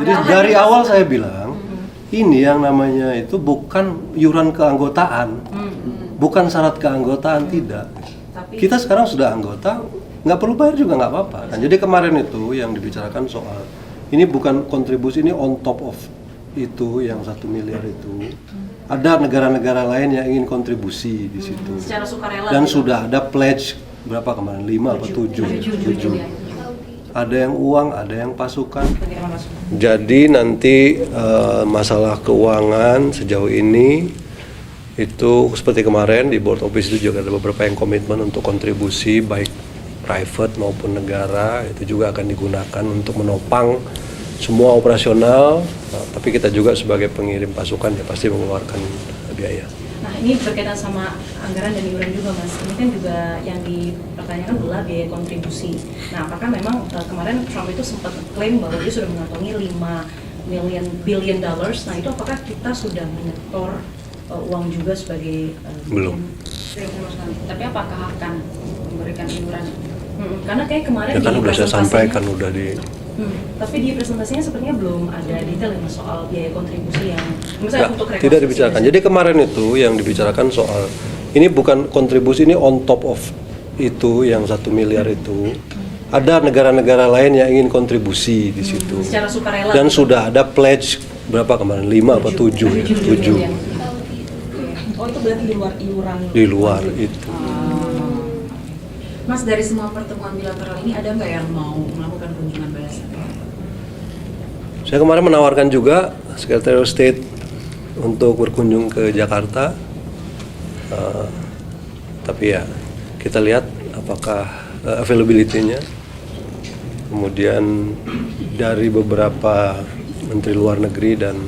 Jadi dari awal saya bilang, ini yang namanya itu bukan iuran keanggotaan, bukan syarat keanggotaan, tidak. Kita sekarang sudah anggota, nggak perlu bayar juga nggak apa-apa. Nah, jadi kemarin itu yang dibicarakan soal, ini bukan kontribusi, ini on top of itu yang 1 miliar itu. Ada negara-negara lain yang ingin kontribusi di situ. Secara sukarela. Dan sudah ada pledge berapa kemarin? 5 atau 7? 7. Ada yang uang, ada yang pasukan. Jadi nanti masalah keuangan sejauh ini itu seperti kemarin di board office itu juga ada beberapa yang komitmen untuk kontribusi baik private maupun negara, itu juga akan digunakan untuk menopang semua operasional, tapi kita juga sebagai pengirim pasukan ya pasti mengeluarkan biaya. Nah, ini berkaitan sama anggaran dan iuran juga, Mas. Ini kan juga yang dipertanyakan adalah biaya kontribusi. Nah, apakah memang kemarin Trump itu sempat klaim bahwa dia sudah mengantongi 5 billion dollars. Nah, itu apakah kita sudah menyetor uang juga sebagai Belum. Tapi apakah akan memberikan iuran? Karena kayak kemarin Ya kan udah saya sampaikan udah di. Tapi di presentasinya sepertinya belum ada detail ya soal biaya kontribusi yang misalnya untuk tidak dibicarakan. Jadi kemarin itu yang dibicarakan soal ini bukan kontribusi, ini on top of itu yang 1 miliar itu. Ada negara-negara lain yang ingin kontribusi di situ. Secara sukarela. Dan sudah ada pledge berapa kemarin? 5 atau 7 ya? 7. Oh, itu berarti di luar iuran. Di luar itu. Mas, dari semua pertemuan bilateral ini ada nggak yang mau melakukan kunjungan balas? Saya kemarin menawarkan juga Secretary of State untuk berkunjung ke Jakarta, tapi ya kita lihat apakah availability-nya. Kemudian dari beberapa menteri luar negeri dan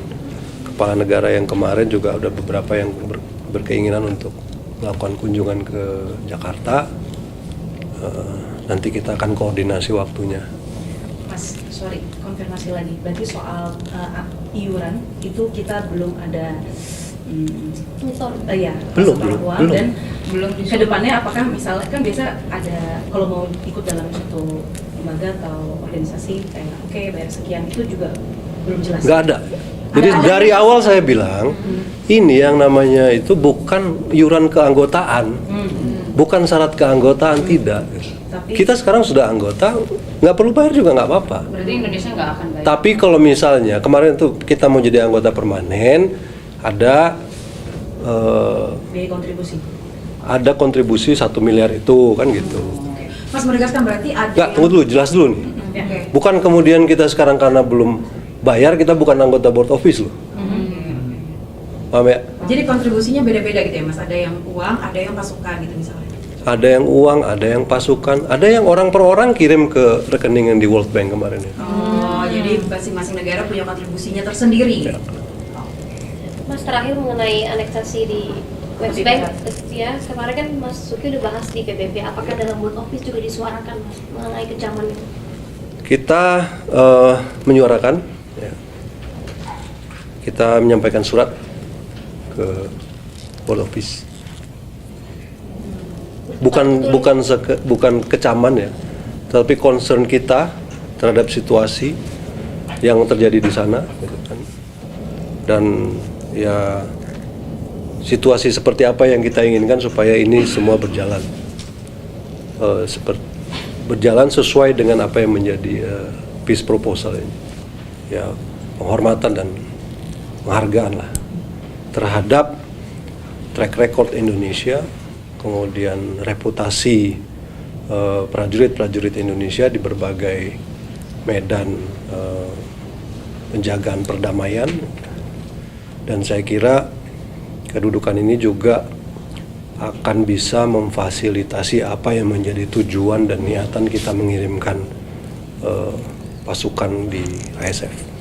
kepala negara yang kemarin juga ada beberapa yang berkeinginan untuk melakukan kunjungan ke Jakarta. Nanti kita akan koordinasi waktunya. Mas, sorry, konfirmasi lagi. Berarti soal iuran itu kita belum ada belum. Dan belum ke depannya apakah misalnya kan biasa ada kalau mau ikut dalam satu lembaga atau organisasi kayak oke bayar sekian itu juga belum jelas. Nggak ada. Jadi dari awal saya bilang ini yang namanya itu bukan iuran keanggotaan. Bukan syarat keanggotaan, tidak. Tapi, kita sekarang sudah anggota, nggak perlu bayar juga nggak apa-apa. Berarti Indonesia nggak akan bayar. Tapi kalau misalnya kemarin tuh kita mau jadi anggota permanen, ada biaya kontribusi. Ada kontribusi 1 miliar itu kan gitu. Mas menegaskan berarti ada. Nggak, tunggu dulu, jelas dulu nih. Bukan kemudian kita sekarang karena belum bayar kita bukan anggota board office loh. Paham ya? Jadi kontribusinya beda-beda gitu ya Mas, ada yang uang, ada yang pasukan gitu misalnya. Ada yang uang, ada yang pasukan, ada yang orang per orang kirim ke rekening yang di World Bank kemarin itu. Oh, jadi masing-masing negara punya kontribusinya tersendiri. Ya. Mas, terakhir mengenai aneksasi di West Bank, ya kemarin kan Mas Suki udah bahas di PBB, apakah dalam board office juga disuarakan Mas mengenai kecaman itu? Kita menyuarakan, ya. Kita menyampaikan surat ke board office. Bukan kecaman ya, tapi concern kita terhadap situasi yang terjadi di sana, gitu kan. Dan ya situasi seperti apa yang kita inginkan supaya ini semua berjalan berjalan sesuai dengan apa yang menjadi peace proposal ini. Ya, penghormatan dan penghargaan lah terhadap track record Indonesia, kemudian reputasi prajurit-prajurit Indonesia di berbagai medan penjagaan perdamaian. Dan saya kira kedudukan ini juga akan bisa memfasilitasi apa yang menjadi tujuan dan niatan kita mengirimkan pasukan di ISF.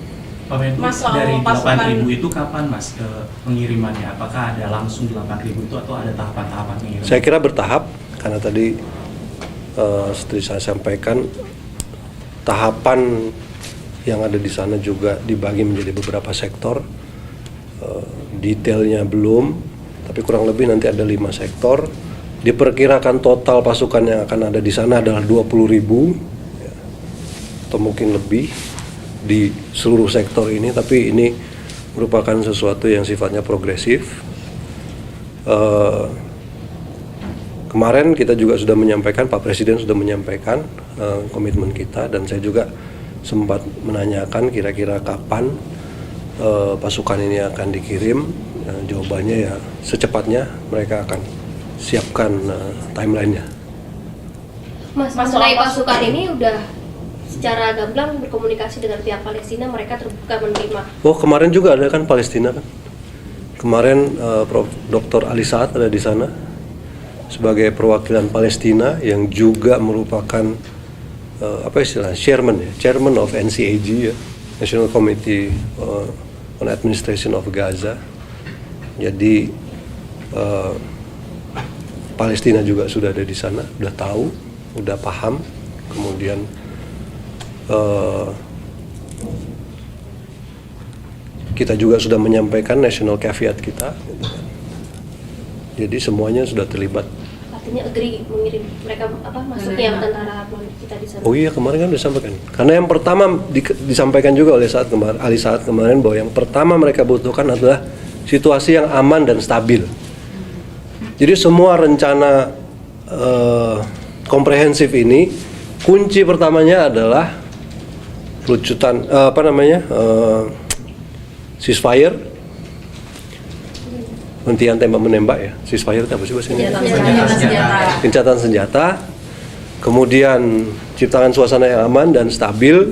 Pak Menlu, dari 8.000 itu kapan Mas pengirimannya? Apakah ada langsung 8.000 itu atau ada tahapan-tahapan pengiriman? Saya kira bertahap, karena tadi seperti saya sampaikan tahapan yang ada di sana juga dibagi menjadi beberapa sektor. Detailnya belum, tapi kurang lebih nanti ada 5 sektor. Diperkirakan total pasukan yang akan ada di sana adalah 20.000 ya, atau mungkin lebih. di seluruh sektor ini, tapi ini merupakan sesuatu yang sifatnya progresif. Kemarin kita juga sudah menyampaikan, Pak Presiden sudah menyampaikan komitmen kita, dan saya juga sempat menanyakan kira-kira kapan pasukan ini akan dikirim. Jawabannya ya secepatnya mereka akan siapkan timelinenya. Mas, mengenai pasukan ini udah secara gamblang berkomunikasi dengan pihak Palestina, mereka terbuka menerima. Oh, kemarin juga ada kan Palestina kan? Kemarin Prof. Dr. Ali Saad ada di sana sebagai perwakilan Palestina yang juga merupakan apa istilahnya, chairman of NCAG ya, National Committee on Administration of Gaza. Jadi Palestina juga sudah ada di sana, udah tahu, udah paham. Kemudian kita juga sudah menyampaikan national caveat kita, gitu kan. Jadi semuanya sudah terlibat. Artinya agree mengirim mereka masuknya tentara kita di sana. Oh iya, kemarin kan disampaikan. Karena yang pertama disampaikan juga oleh Ali Saad kemarin bahwa yang pertama mereka butuhkan adalah situasi yang aman dan stabil. Jadi semua rencana komprehensif ini kunci pertamanya adalah pelucutan ceasefire, hentian tembak menembak ya. Ceasefire itu apa sih bahasanya? Gencatan senjata. Kemudian ciptakan suasana yang aman dan stabil.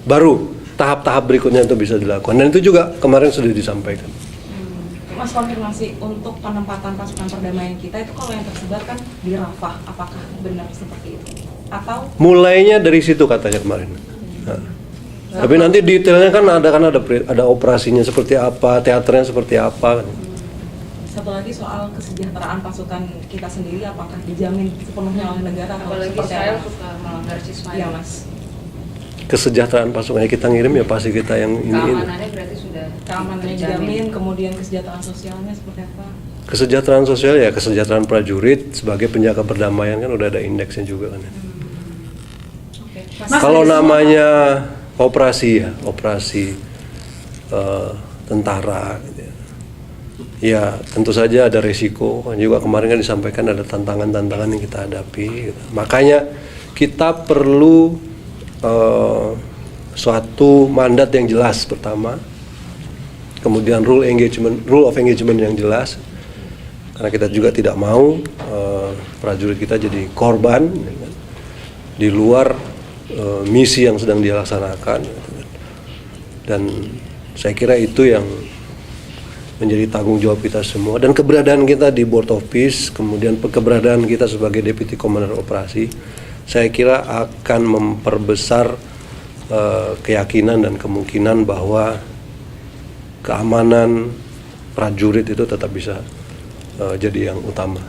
Baru tahap-tahap berikutnya itu bisa dilakukan. Dan itu juga kemarin sudah disampaikan. Mas, konfirmasi untuk penempatan pasukan perdamaian kita itu kalau yang tersebar kan di Rafah, apakah benar seperti itu? Atau mulainya dari situ katanya kemarin. Nah. Tapi nanti detailnya kan ada operasinya seperti apa, teaternya seperti apa. satu lagi soal kesejahteraan pasukan kita sendiri, apakah dijamin sepenuhnya oleh negara atau Apalagi seperti Israel apa? suka melanggar ceasefire. Iya, Mas. Kesejahteraan pasukannya kita ngirim ya pasti kita yang ini. Keamanannya berarti sudah Keamanannya dijamin, kemudian kesejahteraan sosialnya seperti apa? Kesejahteraan sosial ya kesejahteraan prajurit sebagai penjaga perdamaian kan udah ada indeksnya juga kan. Oke. Kalau namanya operasi tentara gitu ya. Ya tentu saja ada resiko, kan juga kemarin kan disampaikan ada tantangan-tantangan yang kita hadapi gitu. Makanya kita perlu suatu mandat yang jelas pertama, kemudian rule of engagement yang jelas, karena kita juga tidak mau prajurit kita jadi korban ya kan, di luar misi yang sedang dia laksanakan gitu kan. Dan saya kira itu yang menjadi tanggung jawab kita semua, dan keberadaan kita di Board of Peace, kemudian keberadaan kita sebagai Deputy Commander Operasi, saya kira akan memperbesar keyakinan dan kemungkinan bahwa keamanan prajurit itu tetap bisa jadi yang utama.